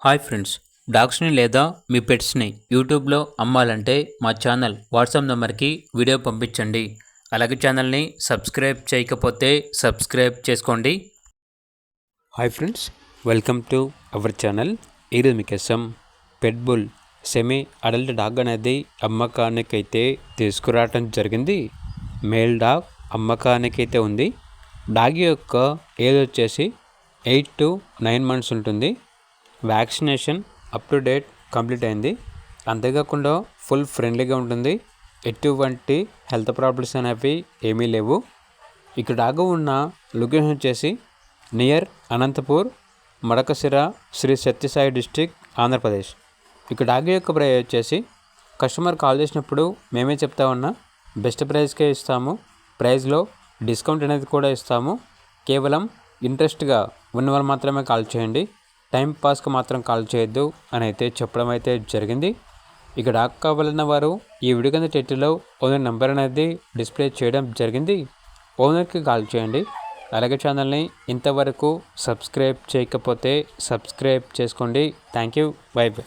Hi friends, డాగ్స్ని లేదా మీ పెట్స్ని యూట్యూబ్లో అమ్మాలంటే మా ఛానల్ వాట్సాప్ నెంబర్కి వీడియో పంపించండి. అలాగే ఛానల్ని సబ్స్క్రైబ్ చేయకపోతే సబ్స్క్రైబ్ చేసుకోండి. Hi friends, welcome to our channel. ఈరోజు మీకోసం పెట్ బుల్ సెమీ అడల్ట్ డాగ్ అనేది అమ్మకానికైతే తీసుకురావటం జరిగింది. మేల్ డాగ్ అమ్మకానికైతే ఉంది. డాగ్ యొక్క ఏజ్ వచ్చేసి 8 to 9 months ఉంటుంది. Vaccination up to date complete అయింది. అంతేకాకుండా ఫుల్ ఫ్రెండ్లీగా ఉంటుంది. ఎటువంటి హెల్త్ ప్రాబ్లమ్స్ అనేవి ఏమీ లేవు. ఇక్కడ డాగ్ ఉన్న లొకేషన్ వచ్చేసి నియర్ అనంతపూర్, మడకశిర, శ్రీ సత్యసాయి డిస్టిక్, ఆంధ్రప్రదేశ్. ఇక్కడ డాగ్ యొక్క ప్రైస్ వచ్చేసి కస్టమర్ కాల్ చేసినప్పుడు మేమే చెప్తా ఉన్నా బెస్ట్ ప్రైస్కే ఇస్తాము. ప్రైస్లో డిస్కౌంట్ అనేది కూడా ఇస్తాము. కేవలం ఇంట్రెస్ట్గా ఉన్న వాళ్ళు మాత్రమే కాల్ చేయండి, టైం పాస్కి మాత్రం కాల్ చేయొద్దు అని అయితే చెప్పడం అయితే జరిగింది. ఇక డాగ్ కావాలన్న వారు ఈ వీడియో కింద టైటిల్లో ఓనర్ నెంబర్ అనేది డిస్ప్లే చేయడం జరిగింది. ఓనర్కి కాల్ చేయండి. అలాగే ఛానల్ని ఇంతవరకు సబ్స్క్రైబ్ చేయకపోతే సబ్స్క్రైబ్ చేసుకోండి. Thank you. By by.